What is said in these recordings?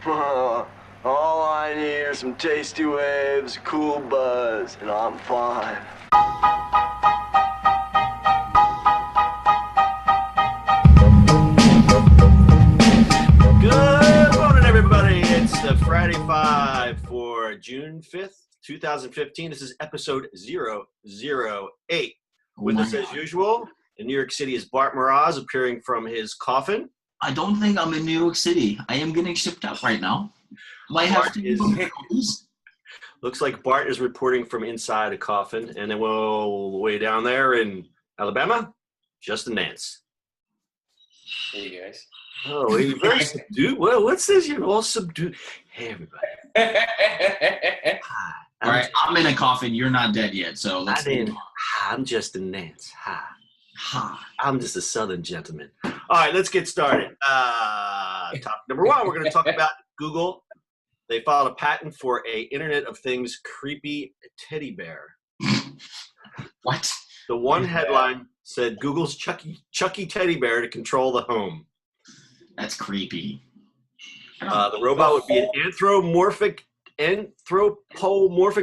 All I need are some tasty waves, a cool buzz, and I'm fine. Good morning, everybody. It's the Friday 5 for June 5th, 2015. This is episode 008. With us, as usual, in New York City is Bart Mroz, appearing from his coffin. I don't think I'm in New York City. I am getting shipped out right now. Might have to. Looks like Bart is reporting from inside a coffin. And then we'll way down there in Alabama, Justin Nance. Hey, you guys. Oh, you're very subdued. Well, what's this? You're all subdued. Hey, everybody. Hi. All right, I'm in a coffin. You're not dead yet, so let's. Hi, I'm Justin Nance. Hi. Hi. I'm just a Southern gentleman. All right, let's get started. Topic number one, we're going to talk about Google. They filed a patent for a Internet of Things creepy teddy bear. What? The one headline said Google's Chucky teddy bear to control the home. That's creepy. The robot would be an anthropomorphic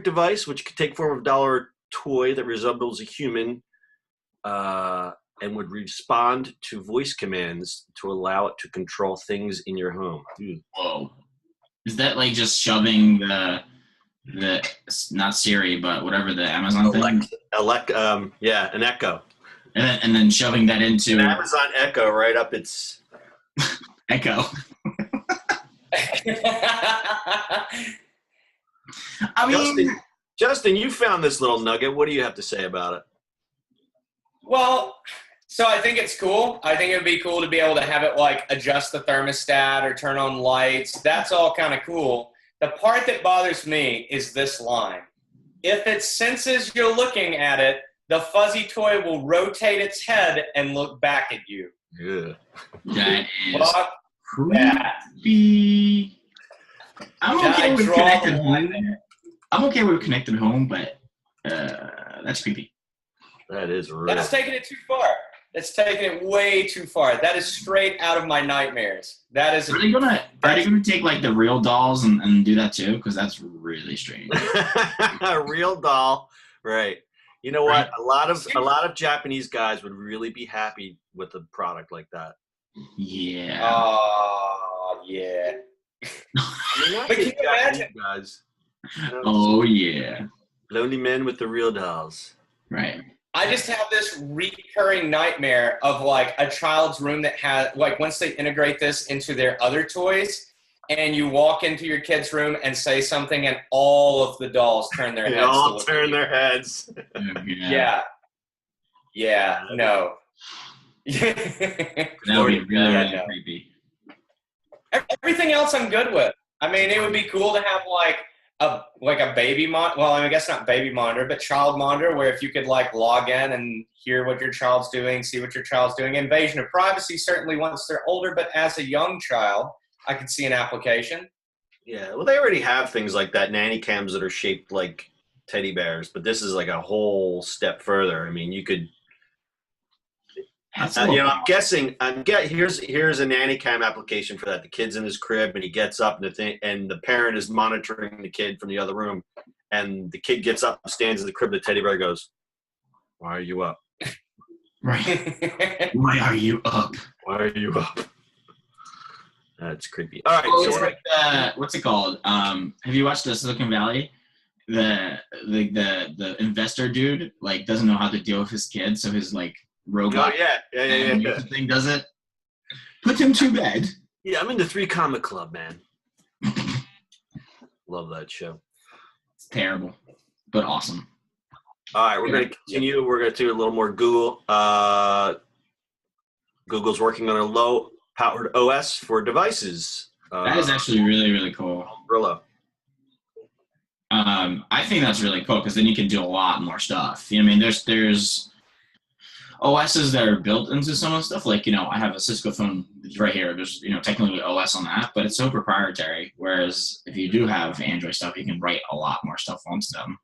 device, which could take form of dollar toy that resembles a human, and would respond to voice commands to allow it to control things in your home. Whoa. Is that like just shoving the not Siri, but whatever the Amazon thing? Yeah, an Echo. And then shoving that into an Amazon Echo right up its Echo. I mean, Justin, you found this little nugget. What do you have to say about it? Well, so I think it's cool. I think it would be cool to be able to have it like adjust the thermostat or turn on lights. That's all kind of cool. The part that bothers me is this line. If it senses you're looking at it, the fuzzy toy will rotate its head and look back at you. Yeah. That is Fuck creepy. I'm okay with connected home. I'm okay with connected home, but that's creepy. That is real. That's taking it too far. That's taking it way too far. That is straight out of my nightmares. That is. Are they gonna take like the real dolls and do that too? Because that's really strange. A real doll, right? You know what? A lot of Japanese guys would really be happy with a product like that. Yeah. Oh yeah. I mean, But can you imagine? Guys, oh yeah. Lonely men with the real dolls. Right. I just have this recurring nightmare of like a child's room that has like once they integrate this into their other toys and you walk into your kid's room and say something and all of the dolls turn their heads. They all turn their heads. Yeah. Yeah. No. That would be really creepy. Everything else I'm good with. I mean, it would be cool to have like a baby monitor. Well, I guess not baby monitor, but child monitor, where if you could like log in and hear what your child's doing, see what your child's doing. Invasion of privacy certainly once they're older, but as a young child, I could see an application. Yeah, well, they already have things like that, nanny cams that are shaped like teddy bears, but this is like a whole step further. I mean, you could. I'm guessing. Here's a nanny cam application for that. The kid's in his crib and he gets up and the parent is monitoring the kid from the other room, and the kid gets up and stands in the crib. The teddy bear goes, "Why are you up?" Right. Why are you up? Why are you up? That's creepy. All right. Oh, so like what's it called? Have you watched the Silicon Valley? The investor dude like doesn't know how to deal with his kids, so his like robot. Oh yeah. Thing does it. Put him to bed. Yeah, I'm in the 3 Comic Club, man. Love that show. It's terrible, but awesome. All right, we're going to continue. We're going to do a little more Google. Google's working on a low-powered OS for devices. That is actually really, really cool. Brillo. I think that's really cool because then you can do a lot more stuff. You know what I mean? There's OSs that are built into some of the stuff. Like, I have a Cisco phone right here. There's, technically OS on that, but it's so proprietary. Whereas if you do have Android stuff, you can write a lot more stuff onto them.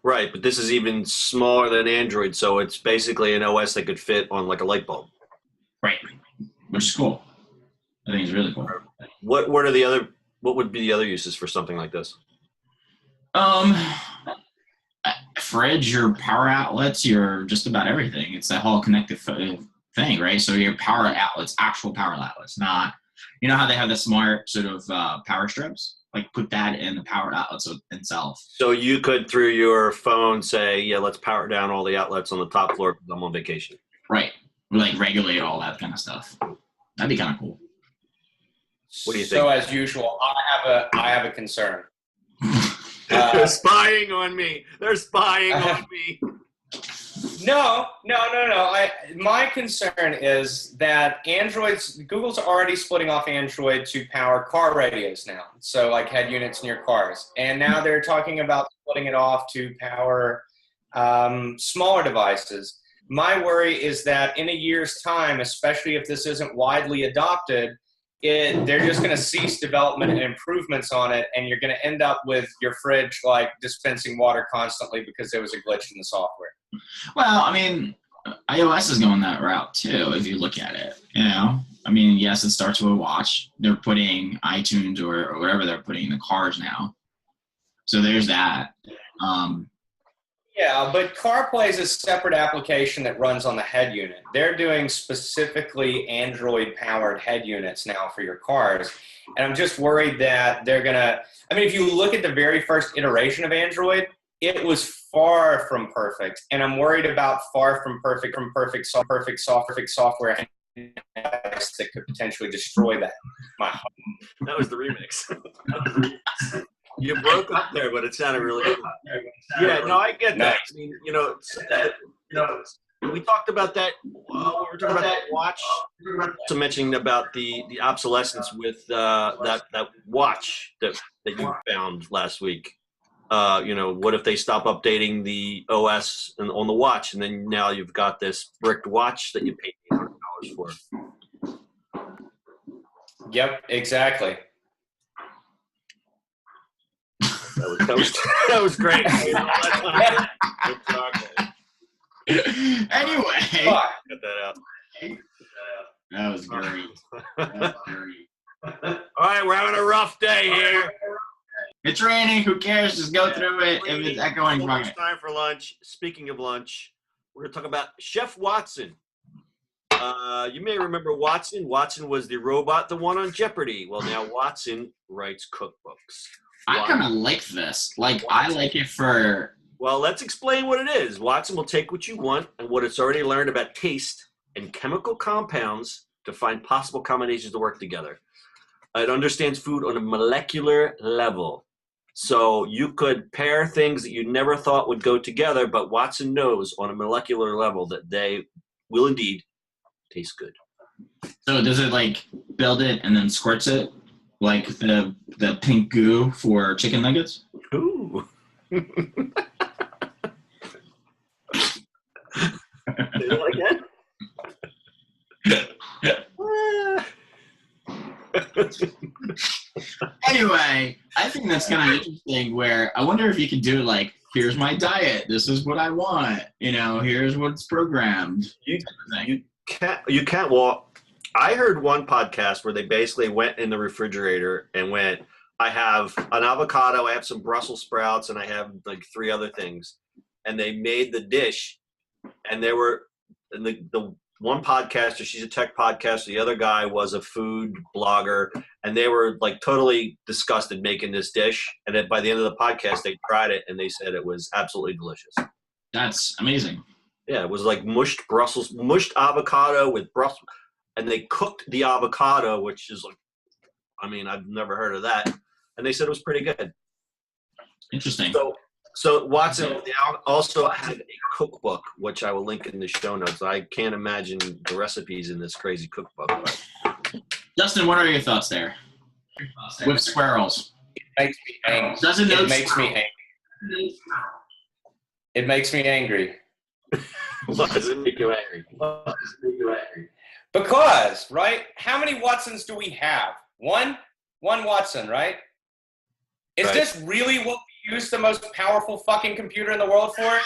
Right, but this is even smaller than Android, so it's basically an OS that could fit on like a light bulb. Right, which is cool. I think it's really cool. What would be the other uses for something like this? Fridge, your power outlets, your just about everything. It's that whole connected thing, right? So your power outlets, actual power outlets, not, you know how they have the smart sort of power strips? Like put that in the power outlets itself. So you could, through your phone, say, yeah, let's power down all the outlets on the top floor because I'm on vacation. Right. Like regulate all that kind of stuff. That'd be kind of cool. What do you think? So as usual, I have a concern. They're spying on me. They're spying on me. No. My concern is that Google's already splitting off Android to power car radios now. So like head units in your cars. And now they're talking about splitting it off to power smaller devices. My worry is that in a year's time, especially if this isn't widely adopted, they're just going to cease development and improvements on it, and you're going to end up with your fridge like dispensing water constantly because there was a glitch in the software. Well, I mean, iOS is going that route too, if you look at it. You know, I mean, yes, it starts with a watch. They're putting iTunes or whatever they're putting in the cars now. So there's that. Yeah, but CarPlay is a separate application that runs on the head unit. They're doing specifically Android-powered head units now for your cars. And I'm just worried that they're going to – I mean, if you look at the very first iteration of Android, it was far from perfect. And I'm worried about far from perfect software that could potentially destroy that. That was the remix. You broke up there, but it sounded really good. Yeah, no, I get that. I mean, we talked about that. We were talking about that watch. Also mentioning about the obsolescence with that watch that you found last week. What if they stop updating the OS on the watch, and then now you've got this bricked watch that you paid $800 for? Yep, exactly. That was great. Anyway. Get that out. That was great. All right, we're having a rough day here. It's raining. Who cares? Just go through it if it's echoing from it. It's time for lunch. Speaking of lunch, we're going to talk about Chef Watson. You may remember Watson. Watson was the robot, the one on Jeopardy. Well, now Watson writes cookbooks. I kind of like this. Like, I like it for... Well, let's explain what it is. Watson will take what you want and what it's already learned about taste and chemical compounds to find possible combinations to work together. It understands food on a molecular level. So you could pair things that you never thought would go together, but Watson knows on a molecular level that they will indeed taste good. So does it, like, build it and then squirts it? Like the pink goo for chicken nuggets? Ooh. Do you like that? Anyway, I think that's kind of interesting where I wonder if you could do like, here's my diet. This is what I want. Here's what's programmed. You can't walk. I heard one podcast where they basically went in the refrigerator and went, I have an avocado, I have some Brussels sprouts, and I have like 3 other things. And they made the dish, and the one podcaster, she's a tech podcaster, the other guy was a food blogger, and they were like totally disgusted making this dish. And then by the end of the podcast, they tried it, and they said it was absolutely delicious. That's amazing. Yeah, it was like mushed avocado with Brussels. And they cooked the avocado, which is like, I mean, I've never heard of that. And they said it was pretty good. Interesting. So Watson also had a cookbook, which I will link in the show notes. I can't imagine the recipes in this crazy cookbook. But. Justin, what are your thoughts there? With squirrels. It makes me angry. It makes me angry. Why does it make you angry? Because, right? How many Watsons do we have? One Watson, right? Is this really what we use the most powerful fucking computer in the world for?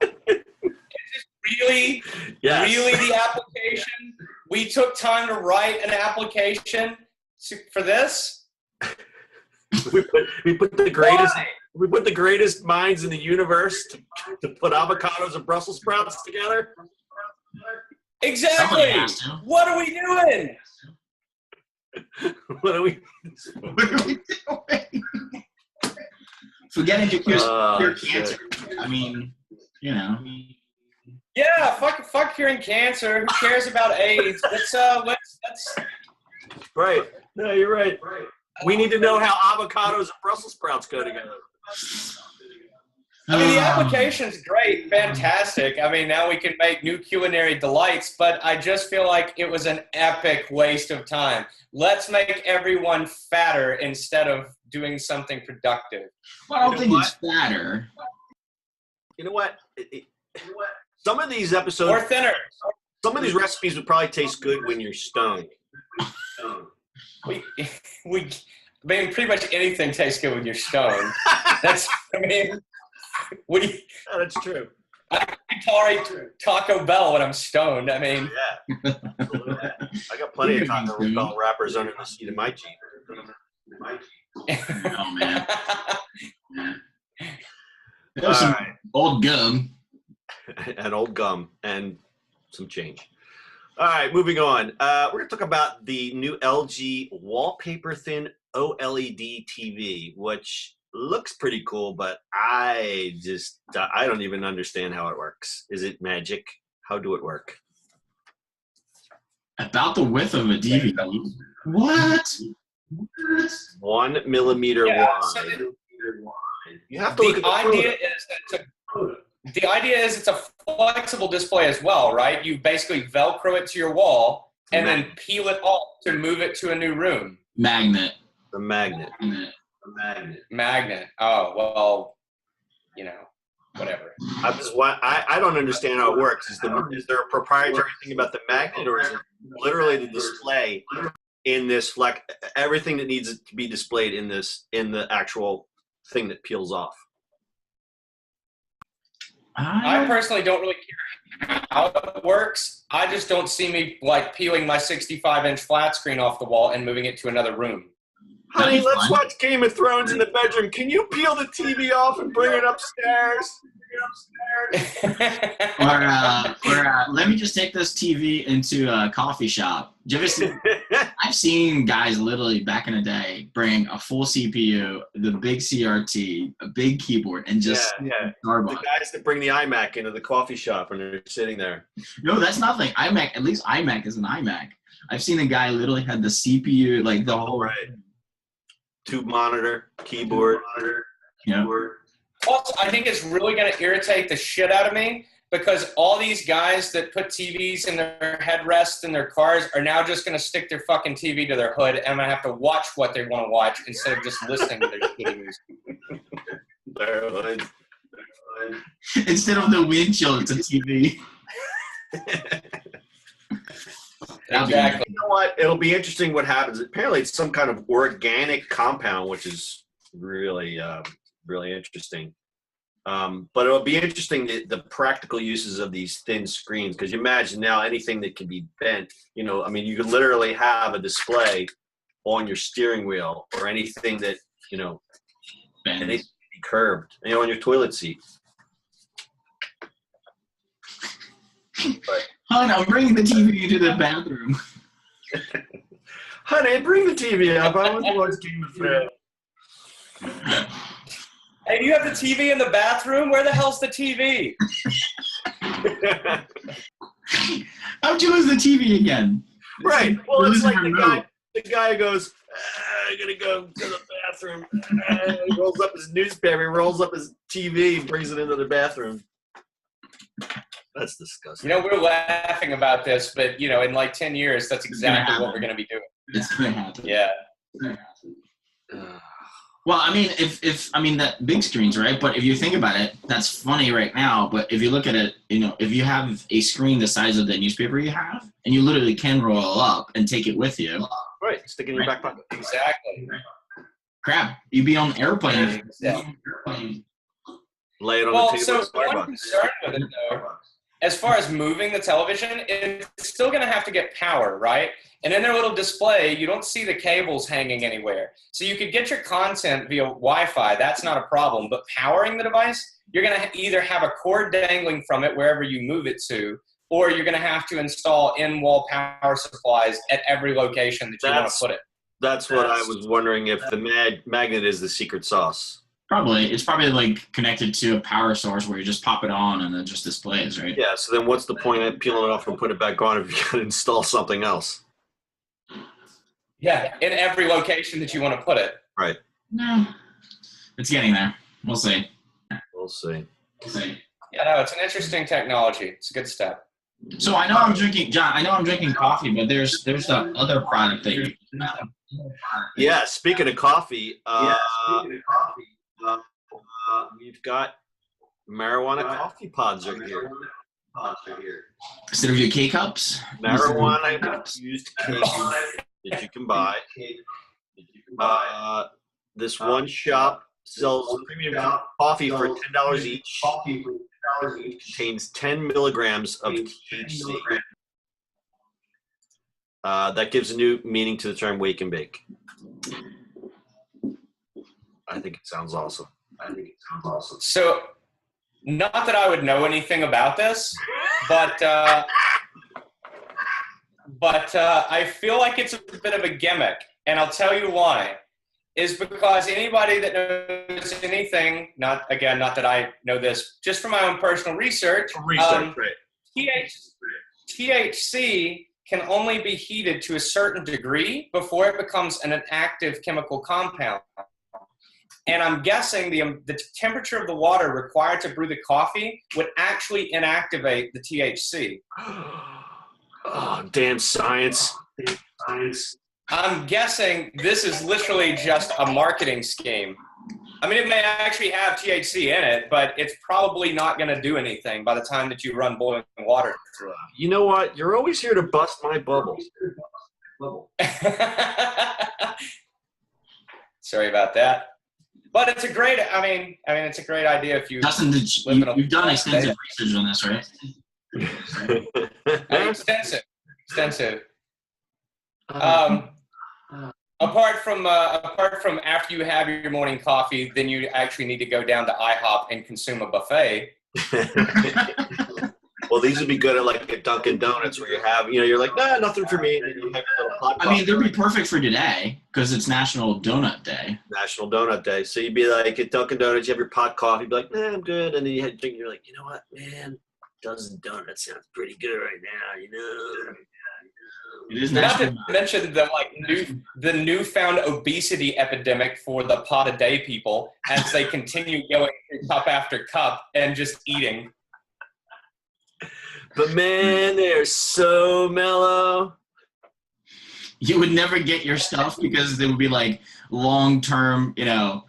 Is this really the application? we took time to write an application for this. We put the greatest minds in the universe to put avocados and Brussels sprouts together. Exactly. What are we doing? What are we doing? Forgetting to cure cancer. I mean, you know. Yeah, fuck curing cancer. Who cares about AIDS? Let's Right. No, you're right. We need to know how avocados and Brussels sprouts go together. I mean, the application's great, fantastic. I mean, now we can make new culinary delights, but I just feel like it was an epic waste of time. Let's make everyone fatter instead of doing something productive. Well, I don't think it's fatter. You know what? Some of these episodes... Or thinner. Some of these recipes would probably taste good when you're stoned. I mean, pretty much anything tastes good when you're stoned. That's true. I tolerate Taco Bell when I'm stoned. I mean, yeah. I got plenty of Taco Bell wrappers under the seat of my Jeep. Oh man. There's some old gum. And old gum and some change. All right, moving on. We're going to talk about the new LG wallpaper-thin OLED TV, which looks pretty cool, but I don't even understand how it works. Is it magic? How do it work? About the width of a DVD. What? 1 millimeter wide. You have to look at the idea is it's a flexible display as well, right? You basically Velcro it to your wall and then peel it off to move it to a new room. Magnet. The magnet. Magnet. Oh, well, you know, whatever. I don't understand how it works. Is there a proprietary thing about the magnet, or is it literally the display in this, like everything that needs to be displayed in the actual thing that peels off? I personally don't really care how it works. I just don't see me like peeling my 65-inch flat screen off the wall and moving it to another room. Honey, let's watch Game of Thrones in the bedroom. Can you peel the TV off and bring it upstairs? or let me just take this TV into a coffee shop. Did you ever see? I've seen guys literally back in the day bring a full CPU, the big CRT, a big keyboard, and just Starbucks. The guys that bring the iMac into the coffee shop and they're sitting there. No, that's nothing. iMac, at least iMac is an iMac. I've seen a guy literally had the CPU, like the whole tube monitor, keyboard. Plus, I think it's really going to irritate the shit out of me because all these guys that put TVs in their headrests in their cars are now just going to stick their fucking TV to their hood, and I'm going to have to watch what they want to watch instead of just listening to their shitty music. Instead of the windshield, it's a TV. Exactly. You know what? It'll be interesting what happens. Apparently, it's some kind of organic compound, which is really, really interesting. But it'll be interesting the practical uses of these thin screens, because you imagine now anything that can be bent. You know, I mean, you could literally have a display on your steering wheel or anything that anything can be curved. On your toilet seat. But, Hon, I'm bringing the TV into the bathroom. Honey, bring the TV up. I want to watch Game of Thrones. Hey, do you have the TV in the bathroom? Where the hell's the TV? How'd you lose the TV again? Right. Well, it's like the guy goes, I'm going to go to the bathroom. He rolls up his newspaper, he rolls up his TV, and brings it into the bathroom. That's disgusting. We're laughing about this, but, in like 10 years, that's exactly what we're going to be doing. It's going to happen. Yeah. Well, I mean, if that big screens, right? But if you think about it, that's funny right now. But if you look at it, if you have a screen the size of the newspaper you have, and you literally can roll up and take it with you. Right. Stick it in your back pocket. Exactly. Crap. You'd be on an airplane. Lay it on the table. So one concern with it, though, as far as moving the television, it's still going to have to get power, right? And in their little display, you don't see the cables hanging anywhere. So you could get your content via Wi-Fi. That's not a problem. But powering the device, you're going to either have a cord dangling from it wherever you move it to, or you're going to have to install in-wall power supplies at every location that you want to put it. That's what I was wondering, if the magnet is the secret sauce. Probably. It's probably like connected to a power source where you just pop it on and then just displays, right? Yeah, so then what's the point of peeling it off and putting it back on if you can install something else? Yeah, in every location that you want to put it. Right. No. It's getting there. We'll see. We'll see. Yeah, no, it's an interesting technology. It's a good step. So I know I'm drinking, John, I know I'm drinking coffee, but there's the other product that you Yeah, speaking of coffee, we've got marijuana coffee pods right here. instead of your K-cups. Marijuana infused K-cups that you can buy. This one shop sells premium coffee for $10 each. It contains 10 milligrams of THC. That gives a new meaning to the term wake and bake. I think it sounds awesome. So, not that I would know anything about this, but I feel like it's a bit of a gimmick, and I'll tell you why. Is because anybody that knows anything, not that I know this, just from my own personal research, THC can only be heated to a certain degree before it becomes an active chemical compound. And I'm guessing the temperature of the water required to brew the coffee would actually inactivate the THC. Oh, damn science. I'm guessing this is literally just a marketing scheme. I mean, it may actually have THC in it, but it's probably not going to do anything by the time that you run boiling water through it. You know what? You're always here to bust my bubble. Sorry about that. But it's a great, it's a great idea if you... Dustin, you've done extensive research on this, right? Extensive. Apart from after you have your morning coffee, then you actually need to go down to IHOP and consume a buffet. Well, these would be good at like a Dunkin' Donuts where you have, you're like, nah, nothing for me. And then you have your little hot coffee. They'd be perfect for today because it's National Donut Day. National Donut Day. So you'd be like at Dunkin' Donuts, you have your pot coffee, you'd be like, nah, I'm good. And then you're like, you know what, man, dozen donuts sounds pretty good right now, It is Not to mention the newfound obesity epidemic for the pot a day people as they continue going through cup after cup and just eating. But man, they're so mellow. You would never get your stuff because they would be like long-term, it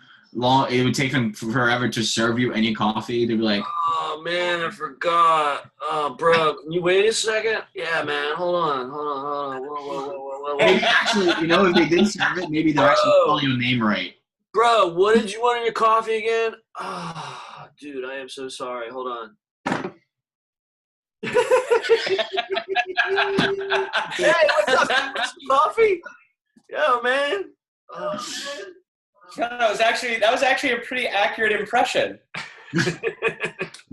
would take them forever to serve you any coffee. They'd be like, oh man, I forgot. Oh, bro, can you wait a second? Yeah, man, hold on. Whoa. maybe actually, if they didn't serve it, maybe they'll actually call your name right. Bro, what did you want in your coffee again? Oh, dude, I am so sorry. Hold on. Hey, what's up? Coffee? Yo, man. Oh, man. No, that was actually a pretty accurate impression.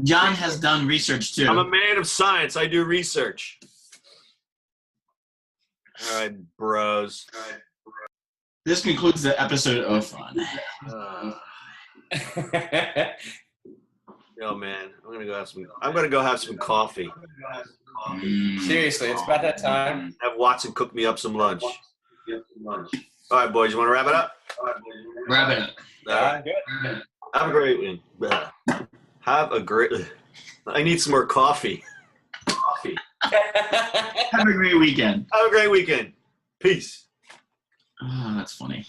John has done research too. I'm a man of science. I do research. All right, bros. This concludes the episode of Fun. Yo, man, I'm gonna go have some coffee. Seriously, it's about that time. Have Watson cook me up some lunch. All right, boys, you want to wrap it up? Wrap it up. Good. Have a great one. I need some more coffee. Have a great weekend. Have a great weekend. Peace. Oh, that's funny.